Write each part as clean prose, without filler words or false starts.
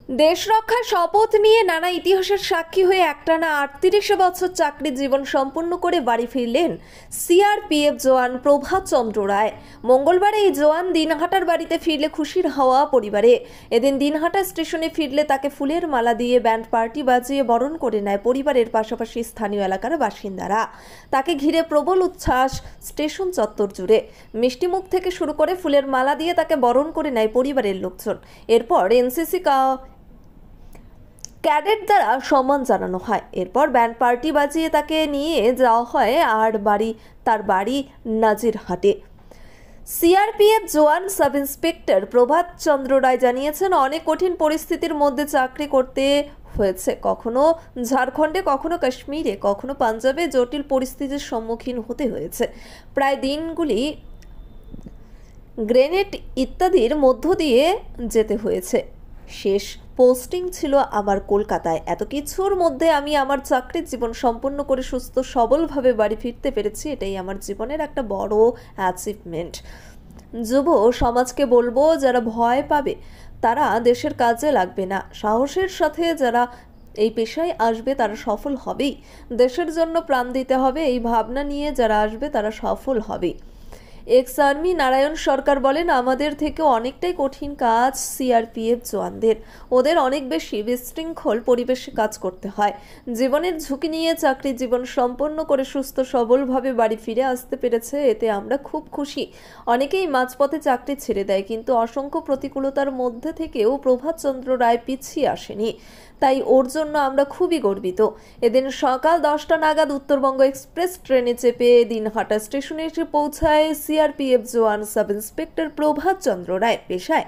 দেশ রক্ষার শপথ নিয়ে নানা ইতিহাসের সাক্ষী হয়ে একটানা ৩৮ বছর চাকরির জীবন সম্পন্ন করে বাড়ি ফিরলেন সিআরপিএফ জওয়ান প্রভাত চন্দ্র রায়। মঙ্গলবার এই জওয়ান দিনহাটার বাড়িতে ফিরলে খুশির হাওয়া পরিবারে। এদিন দিনহাটা স্টেশনে ফিরলে তাকে ফুলের মালা দিয়ে ব্যান্ড পার্টি বাজিয়ে বরণ করে নেয় পরিবারের পাশাপাশি স্থানীয় এলাকার বাসিন্দারা। তাকে ঘিরে প্রবল উচ্ছ্বাস স্টেশন চত্বর জুড়ে। মিষ্টিমুখ থেকে শুরু করে ফুলের মালা দিয়ে তাকে বরণ করে নেয় পরিবারের লোকজন। এরপর এনসিসি ক্যাডেট দ্বারা সম্মান জানানো হয়। এরপর ব্যান্ড পার্টি বাজিয়ে তাকে নিয়ে যাওয়া হয় তার বাড়ি নাজিরহাটে। সিআরপিএফ জওয়ান সাব ইন্সপেক্টর প্রভাত চন্দ্র রায় জানিয়েছেন, অনেক কঠিন পরিস্থিতির মধ্যে চাকরি করতে হয়েছে। কখনো ঝাড়খণ্ডে, কখনো কাশ্মীরে, কখনো পাঞ্জাবে জটিল পরিস্থিতির সম্মুখীন হতে হয়েছে। প্রায় দিনগুলি গ্রেনেড ইত্যাদির মধ্য দিয়ে যেতে হয়েছে। শেষ পোস্টিং ছিল আমার কলকাতায়। এত কিছুর মধ্যে আমি আমার চাকরির জীবন সম্পন্ন করে সুস্থ সবলভাবে বাড়ি ফিরতে পেরেছি। এটাই আমার জীবনের একটা বড় অ্যাচিভমেন্ট। যুব সমাজকে বলবো, যারা ভয় পাবে তারা দেশের কাজে লাগবে না। সাহসের সাথে যারা এই পেশায় আসবে তারা সফল হবেই। দেশের জন্য প্রাণ দিতে হবে, এই ভাবনা নিয়ে যারা আসবে তারা সফল হবে। এক্স আর্মি নারায়ণ সরকার বলেন, আমাদের থেকে অনেকটাই কঠিন কাজ সিআরপিএফ জওয়ানদের। ওদের অনেক বেশি বিশৃঙ্খল পরিবেশে কাজ করতে হয়। জীবনের ঝুঁকি নিয়ে চাকরি জীবন সম্পন্ন করে সুস্থ সবলভাবে বাড়ি ফিরে আসতে পেরেছে, এতে আমরা খুব খুশি। অনেকেই মাঝপথে চাকরি ছেড়ে দেয়, কিন্তু অসংখ্য প্রতিকূলতার মধ্যে থেকেও প্রভাত চন্দ্র রায় পিছিয়ে আসেনি। তাই ওর জন্য আমরা খুবই গর্বিত। এদিন সকাল 10টা নাগাদ উত্তরবঙ্গ এক্সপ্রেস ট্রেনে চেপে দিনহাটা স্টেশনে এসে পৌঁছায় সিআরপিএফ জওয়ান সাব ইন্সপেক্টর প্রভাত চন্দ্র রায়। পেশায়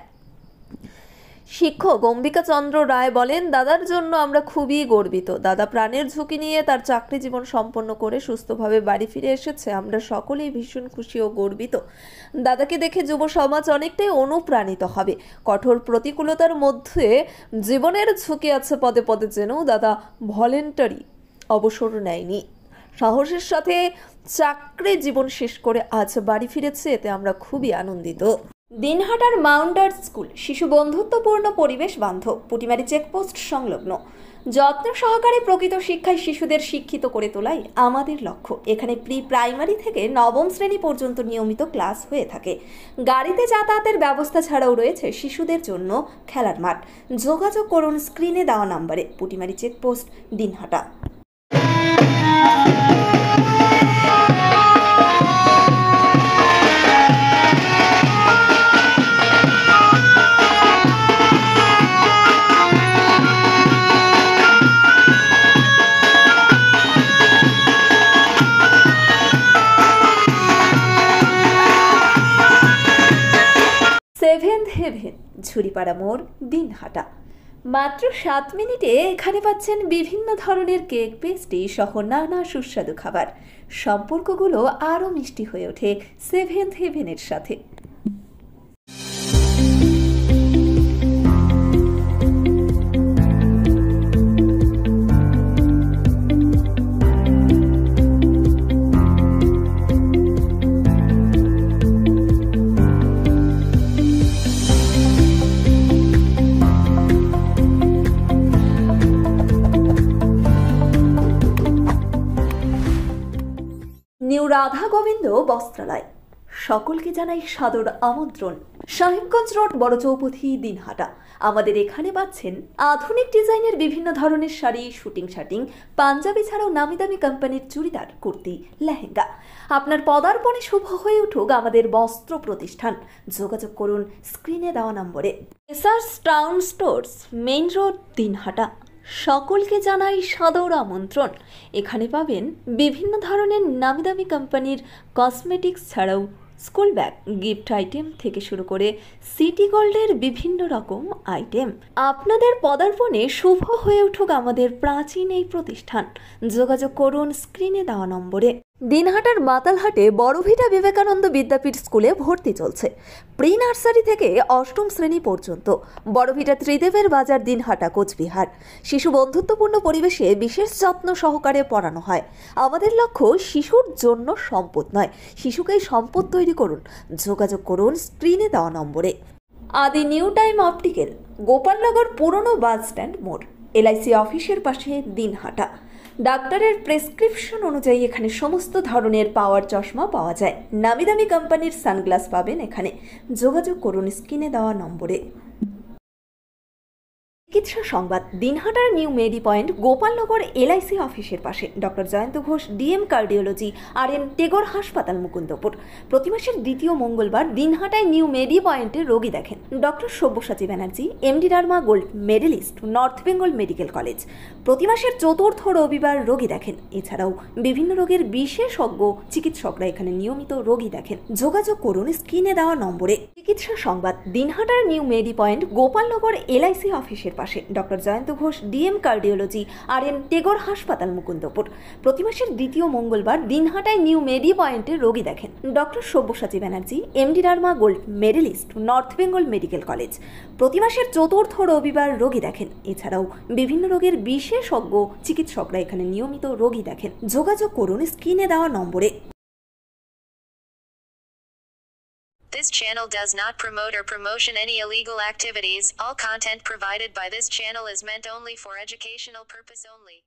শিক্ষক অম্বিকা চন্দ্র রায় বলেন, দাদার জন্য আমরা খুবই গর্বিত। দাদা প্রাণের ঝুঁকি নিয়ে তার চাকরি জীবন সম্পন্ন করে সুস্থভাবে বাড়ি ফিরে এসেছে। আমরা সকলেই ভীষণ খুশি ও গর্বিত। দাদাকে দেখে যুব সমাজ অনেকটাই অনুপ্রাণিত হবে। কঠোর প্রতিকূলতার মধ্যে জীবনের ঝুঁকি আছে পদে পদে, যেন দাদা ভলেন্টারি অবসর নেয়নি। সাহসের সাথে চাকরি জীবন শেষ করে আজ বাড়ি ফিরেছে, এতে আমরা খুবই আনন্দিত। দিনহাটার মাউন্টার স্কুল শিশু বন্ধুত্বপূর্ণ, পরিবেশ বান্ধব, পুটিমারি চেকপোস্ট সংলগ্ন। যত্ন সহকারে প্রকৃত শিক্ষায় শিশুদের শিক্ষিত করে তোলাই আমাদের লক্ষ্য। এখানে প্রি প্রাইমারি থেকে নবম শ্রেণী পর্যন্ত নিয়মিত ক্লাস হয়ে থাকে। গাড়িতে যাতায়াতের ব্যবস্থা ছাড়াও রয়েছে শিশুদের জন্য খেলার মাঠ। যোগাযোগ করুন স্ক্রিনে দেওয়া নম্বরে। Putimari checkpost, Dinhata. Seventh heaven, Jhuripara মোড়, দিনহাটা। মাত্র 7 মিনিটে এখানে পাচ্ছেন বিভিন্ন ধরনের কেক, পেস্ট্রি সহ নানা সুস্বাদু খাবার। সম্পর্কগুলো আরও মিষ্টি হয়ে ওঠে সেভেন্থ হেভেনের সাথে। নিউ রাধা গোবিন্দ বস্ত্রালয়, সকলকে জানাই সাদর আমন্ত্রণ। সাহেবগঞ্জ রোড, বড় চৌপথি, দিনহাটা। আমাদের এখানে পাচ্ছেন আধুনিক ডিজাইনের বিভিন্ন ধরনের শাড়ি, শুটিং শার্টিং, পাঞ্জাবি ছাড়াও নামি দামি কোম্পানির চুড়িদার, কুর্তি, লেহেঙ্গা। আপনার পদার্পণে শুভ হয়ে উঠুক আমাদের বস্ত্র প্রতিষ্ঠান। যোগাযোগ করুন স্ক্রিনে দেওয়া নম্বরে। SRS town stores, main road, Dinhata. সকলকে জানাই সাদর আমন্ত্রণ। এখানে পাবেন বিভিন্ন ধরনের নামি দামি কোম্পানির কসমেটিক্স ছাড়াও স্কুল ব্যাগ, গিফট আইটেম থেকে শুরু করে সিটি গোল্ডের বিভিন্ন রকম আইটেম। আপনাদের পদার্পণে শুভ হয়ে উঠুক আমাদের প্রাচীন এই প্রতিষ্ঠান। যোগাযোগ করুন স্ক্রিনে দেওয়া নম্বরে। দিনহাটার মাতালহাটে বড়ভিটা বিবেকানন্দ বিদ্যাপীঠ স্কুলে ভর্তি চলছে। প্রি নার্সারি থেকে 8ম শ্রেণী পর্যন্ত। বড়ভিটা ত্রিদেবের বাজার, দিনহাটা, কোচবিহার। শিশু বন্ধুত্বপূর্ণ পরিবেশে বিশেষ যত্ন সহকারে পড়ানো হয়। আমাদের লক্ষ্য শিশুর জন্য সম্পদ নয়, শিশুকেই সম্পদ তৈরি করুন। যোগাযোগ করুন স্ক্রিনে দেওয়া নম্বরে। আদি নিউ টাইম অপটিক্যাল, গোপালনগর পুরনো বাস স্ট্যান্ড মোড়, এলআইসি অফিসের পাশে দিনহাটা। ডাক্তারের প্রেসক্রিপশন অনুযায়ী এখানে সমস্ত ধরনের পাওয়ার চশমা পাওয়া যায়। নামি দামি কোম্পানির সানগ্লাস পাবেন এখানে। যোগাযোগ করুন স্ক্রিনে দেওয়া নম্বরে। চিকিৎসা সংবাদ। দিনহাটার নিউ মেডি পয়েন্ট গোপালনগর এলআইসি অফিসের পাশে doctor Jayanta Ghosh, DM cardiology, RN Tagore হাসপাতাল, মুকুন্দপুর। প্রতি মাসের দ্বিতীয় মঙ্গলবার দিনহাটায় নিউ মেডি পয়েন্টে রোগী দেখেন doctor Sabyasachi Banerjee, MD derma gold medalist, North Bengal medical college. প্রতি মাসের চতুর্থ রবিবার রোগী দেখেন। এছাড়াও বিভিন্ন রোগের বিশেষজ্ঞ চিকিৎসকরা এখানে নিয়মিত রোগী দেখেন। যোগাযোগ করুন স্ক্রিনে দেওয়া নম্বরে। চিকিৎসা সংবাদ। দিনহাটার নিউ মেডি পয়েন্ট গোপালনগর এলআইসি অফিসের পাশে doctor Jayanta Ghosh, DM cardiology, RN Tagore হাসপাতাল, মুকুন্দপুর। প্রতি মাসের দ্বিতীয় মঙ্গলবার দিনহাটায় নিউ মেডি পয়েন্টে রোগী দেখেন doctor Sabyasachi Banerjee, MD derma gold medalist, North Bengal medical college. প্রতি মাসের চতুর্থ রবিবার রোগী দেখেন। এছাড়াও বিভিন্ন রোগের বিশেষজ্ঞ চিকিৎসকরা এখানে নিয়মিত রোগী দেখেন। যোগাযোগ করুন স্ক্রিনে দেওয়া নম্বরে। This channel does not promote or promotion any illegal activities. All content provided by this channel is meant only for educational purpose only.